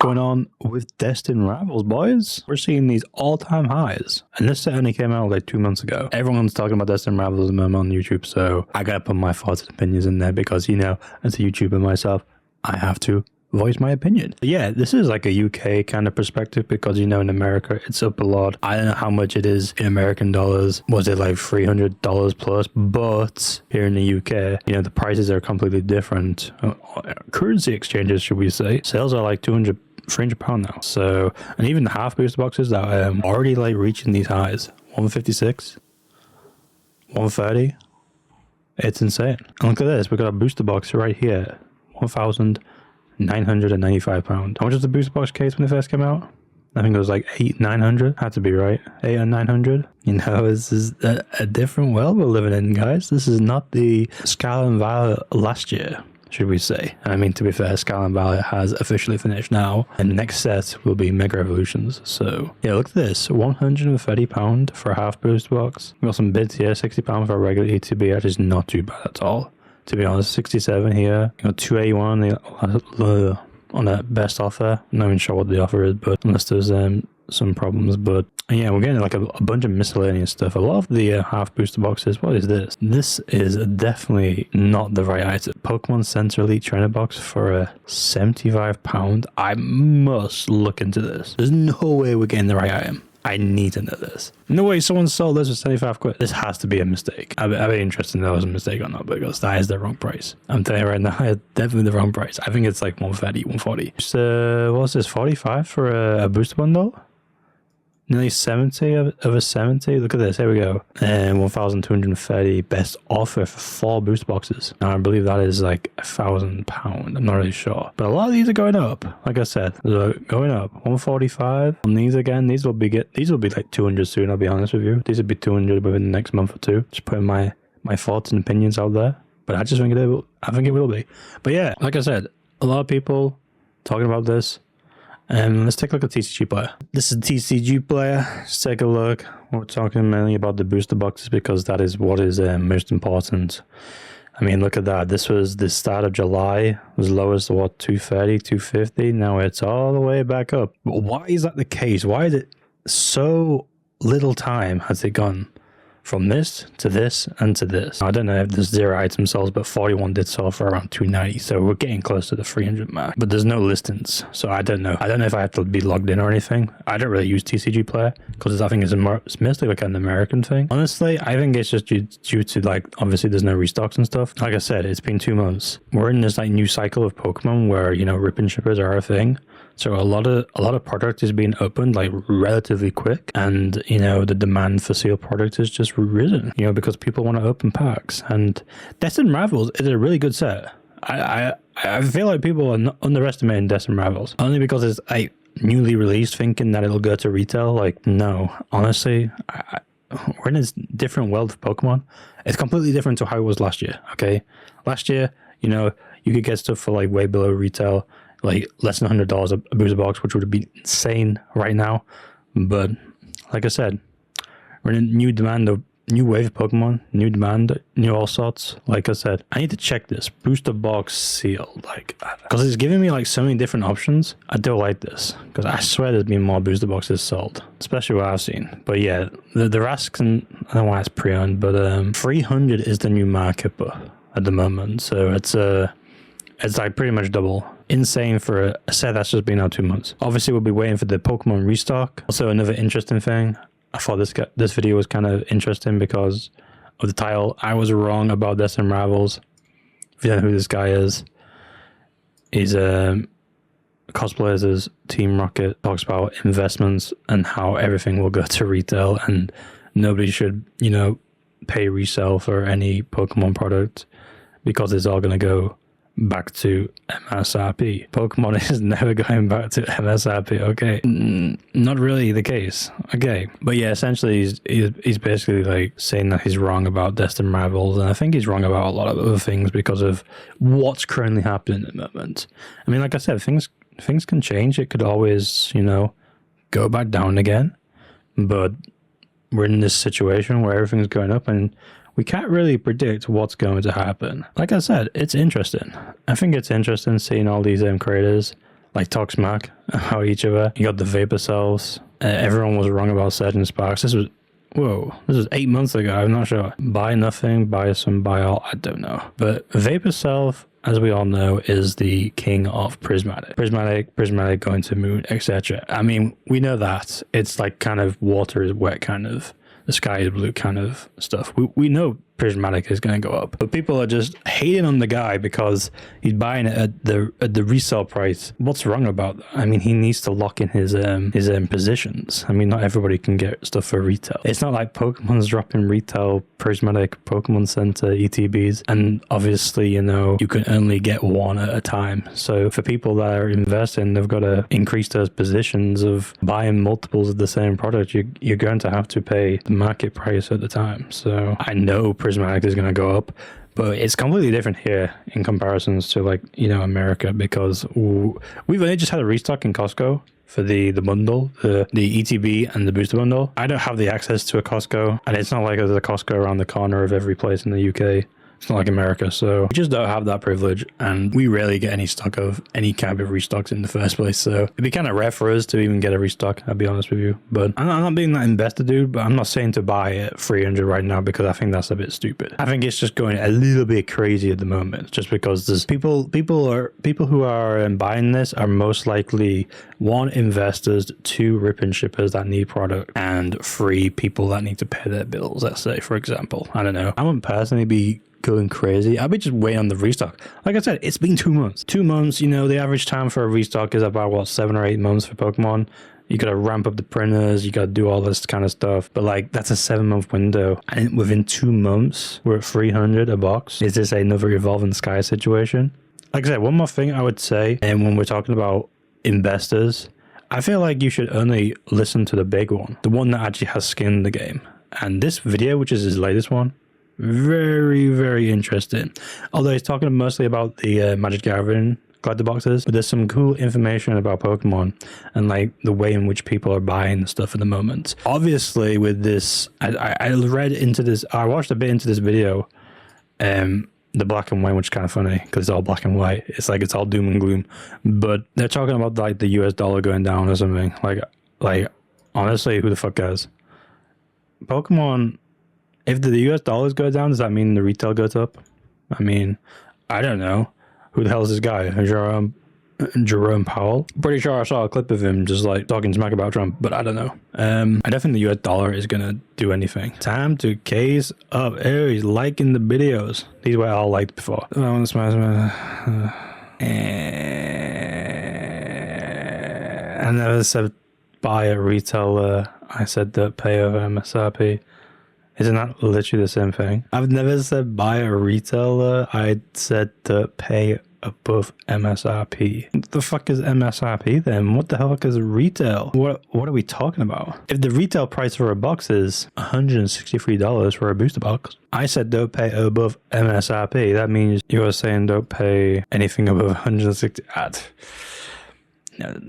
going on with Destined Rivals, boys? We're seeing these all-time highs, and this set only came out like 2 months ago. Everyone's talking about Destined Rivals at the moment on YouTube, so I gotta put my thoughts and opinions in there because, you know, as a YouTuber myself, I have to voice my opinion. But yeah, this is like a UK kind of perspective because, you know, in America it's up a lot. I don't know how much it is in American dollars. Was it like $300 plus? But here in the UK, you know, the prices are completely different. Currency exchanges, should we say. Sales are like £300 now. So, and even the half booster boxes that are already like reaching these highs. 156, 130. It's insane. And look at this, we got a booster box right here. £1,995. How much was the booster box case when it first came out? I think it was like 900. Had to be right. 8 or 900. You know, this is a different world we're living in, guys. This is not the Scarlet and Violet last year, should we say. I mean, to be fair, Scarlet and Violet has officially finished now, and the next set will be Mega Evolutions. So yeah, look at this, £130 for a half booster box. We got some bids here, £60 for a regular ETB. That is not too bad at all, to be honest. 67 here. You got 281 on that best offer. I'm not even sure what the offer is, but unless there's some problems. But yeah, we're getting like a bunch of miscellaneous stuff. A lot of the half booster boxes. What is this? This is definitely not the right item. Pokemon Center Elite Trainer box for a £75. I must look into this. There's no way we're getting the right item. I need to know this. No way someone sold this for 75 quid. This has to be a mistake. I'd be interested in if that was a mistake or not, because that is the wrong price. I'm telling you right now, it's definitely the wrong price. I think it's like 130, 140. So, what's this, 45 for a booster bundle? Nearly 70 of a 70. Look at this. Here we go. And 1,230 best offer for 4 booster boxes. Now I believe that is like £1,000. I'm not really sure, but a lot of these are going up. Like I said, they're going up. 145 on these again. These will be like 200 soon. I'll be honest with you. These will be 200 within the next month or two. Just putting my thoughts and opinions out there. But I just think it will be. But yeah, like I said, a lot of people talking about this. Let's take a look at TCG player. This is TCG player. Let's take a look. We're talking mainly about the booster boxes because that is what is most important. I mean, look at that. This was the start of July. It was lowest, what, 230, 250. Now it's all the way back up. But why is that the case? Why is it so little time has it gone from this to this and to this? I don't know if there's 0 item sales, but 41 did sell for around 290, so we're getting close to the 300 mark. But there's no listings, so I don't know. I don't know if I have to be logged in or anything. I don't really use TCG Player because I think it's mostly like an American thing. Honestly, I think it's just due to, like, obviously there's no restocks and stuff. Like I said, it's been 2 months. We're in this like new cycle of Pokemon where, you know, rip and shippers are a thing. So a lot of product is being opened like relatively quick, and you know the demand for sealed product is just risen. You know, because people want to open packs, and Destined Rivals is a really good set. I feel like people are underestimating Destined Rivals only because it's like newly released, thinking that it'll go to retail. Like, no, honestly, we're in this different world of Pokemon. It's completely different to how it was last year. Okay, last year, you know, you could get stuff for like way below retail. Like less than $100 a booster box, which would be insane right now. But like I said, we're in a new wave of Pokemon, new demand, new all sorts. Like I said, I need to check this booster box sealed, like, because it's giving me like so many different options. I do like this because I swear there's been more booster boxes sold, especially what I've seen. But yeah, the Rasks, and I don't know why it's pre-owned, but 300 is the new market at the moment, so it's like pretty much double. Insane for a set that's just been out 2 months. Obviously, we'll be waiting for the Pokemon restock. Also, another interesting thing, I thought this video was kind of interesting because of the title. I was wrong about Destined Rivals. If you don't know who this guy is, he's cosplayers as Team Rocket, talks about investments and how everything will go to retail and nobody should, you know, pay resale for any Pokemon product because it's all going to go back to MSRP. Pokemon is never going back to MSRP. Okay, not really the case. Okay, but yeah, essentially he's basically like saying that he's wrong about Destined Rivals, and I think he's wrong about a lot of other things because of what's currently happening at the moment. I mean, like I said, things can change. It could always, you know, go back down again, but we're in this situation where everything's going up and we can't really predict what's going to happen. Like I said, it's interesting. I think it's interesting seeing all these creators like talk smack about each other. You got the vapor cells. Everyone was wrong about Surgeon Sparks. This was 8 months ago. I'm not sure. Buy nothing, buy some, buy all. I don't know. But vapor cell, as we all know, is the king of prismatic. Prismatic going to moon, etc. I mean, we know that. It's like kind of water is wet kind of, the sky is blue kind of stuff. We know prismatic is going to go up, but people are just hating on the guy because he's buying it at the resale price. What's wrong about that? I mean, he needs to lock in his positions. I mean, not everybody can get stuff for retail. It's not like Pokemon's dropping retail prismatic Pokemon Center ETBs, and obviously, you know, you can only get one at a time. So for people that are investing, they've got to increase those positions of buying multiples of the same product. You're going to have to pay the market price at the time. So I know prismatic is going to go up, but it's completely different here in comparisons to, like, you know, America, because we've only just had a restock in Costco for the bundle, the ETB and the booster bundle. I don't have the access to a Costco, and it's not like there's a Costco around the corner of every place in the UK. It's not like America, so we just don't have that privilege, and we rarely get any stock of any kind of restocks in the first place. So it'd be kind of rare for us to even get a restock, I'll be honest with you. But I'm not being that investor dude, but I'm not saying to buy at 300 right now, because I think that's a bit stupid. I think it's just going a little bit crazy at the moment, just because there's people who are buying this are most likely, 1, investors, 2, rip and shippers that need product, and 3, people that need to pay their bills, let's say, for example. I don't know. I wouldn't personally be going crazy. I'll be just waiting on the restock. Like I said, it's been 2 months. 2 months, you know, the average time for a restock is about, what, 7 or 8 months for Pokemon. You gotta ramp up the printers, you gotta do all this kind of stuff. But like, that's a 7-month window. And within 2 months, we're at 300 a box. Is this another Evolving Sky situation? Like I said, one more thing I would say, and when we're talking about investors, I feel like you should only listen to the big one, the one that actually has skin in the game. And this video, which is his latest one, very, very interesting. Although he's talking mostly about the Magic Gathering collector boxes, but there's some cool information about Pokemon and like the way in which people are buying stuff at the moment. Obviously, with this, I read into this, I watched a bit into this video, the black and white, which is kind of funny because it's all black and white. It's like it's all doom and gloom, but they're talking about like the US dollar going down or something. Like honestly, who the fuck cares? Pokemon. If the US dollars go down, does that mean the retail goes up? I mean, I don't know. Who the hell is this guy? Jerome Powell? Pretty sure I saw a clip of him just like talking smack about Trump, but I don't know. I don't think the US dollar is gonna do anything. Time to case up. Oh, he's liking the videos. These were all liked before. I want to smash I never said buy a retailer. I said that pay over MSRP. Isn't that literally the same thing? I've never said buy a retailer. I said to pay above MSRP. What the fuck is MSRP then? What the hell is retail? What are we talking about? If the retail price for a box is $163 for a booster box, I said don't pay above MSRP. That means you're saying don't pay anything above 160. No,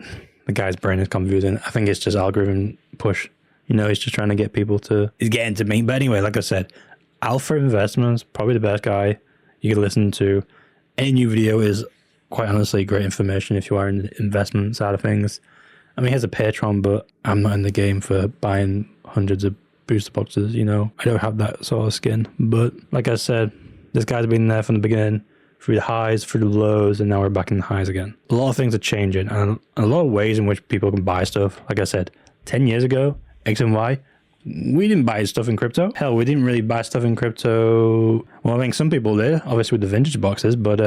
the guy's brain is confusing. I think it's just algorithm push. You know, he's just trying to get people to... He's getting to me. But anyway, like I said, Alpha Investments, probably the best guy you could listen to. Any new video is, quite honestly, great information if you are in the investment side of things. I mean, he has a Patreon, but I'm not in the game for buying hundreds of booster boxes, you know. I don't have that sort of skin. But like I said, this guy's been there from the beginning, through the highs, through the lows, and now we're back in the highs again. A lot of things are changing, and a lot of ways in which people can buy stuff. Like I said, 10 years ago, X and Y, we didn't buy stuff in crypto. Hell, we didn't really buy stuff in crypto. Well, I think some people did, obviously with the vintage boxes, but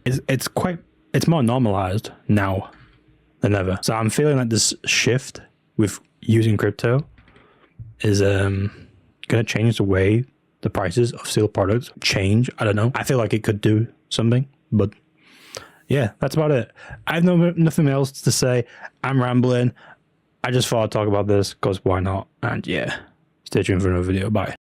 it's more normalized now than ever. So I'm feeling like this shift with using crypto is going to change the way the prices of sealed products change. I don't know. I feel like it could do something, but yeah, that's about it. I have nothing else to say. I'm rambling. I just thought I'd talk about this because why not? And yeah, stay tuned for another video. Bye.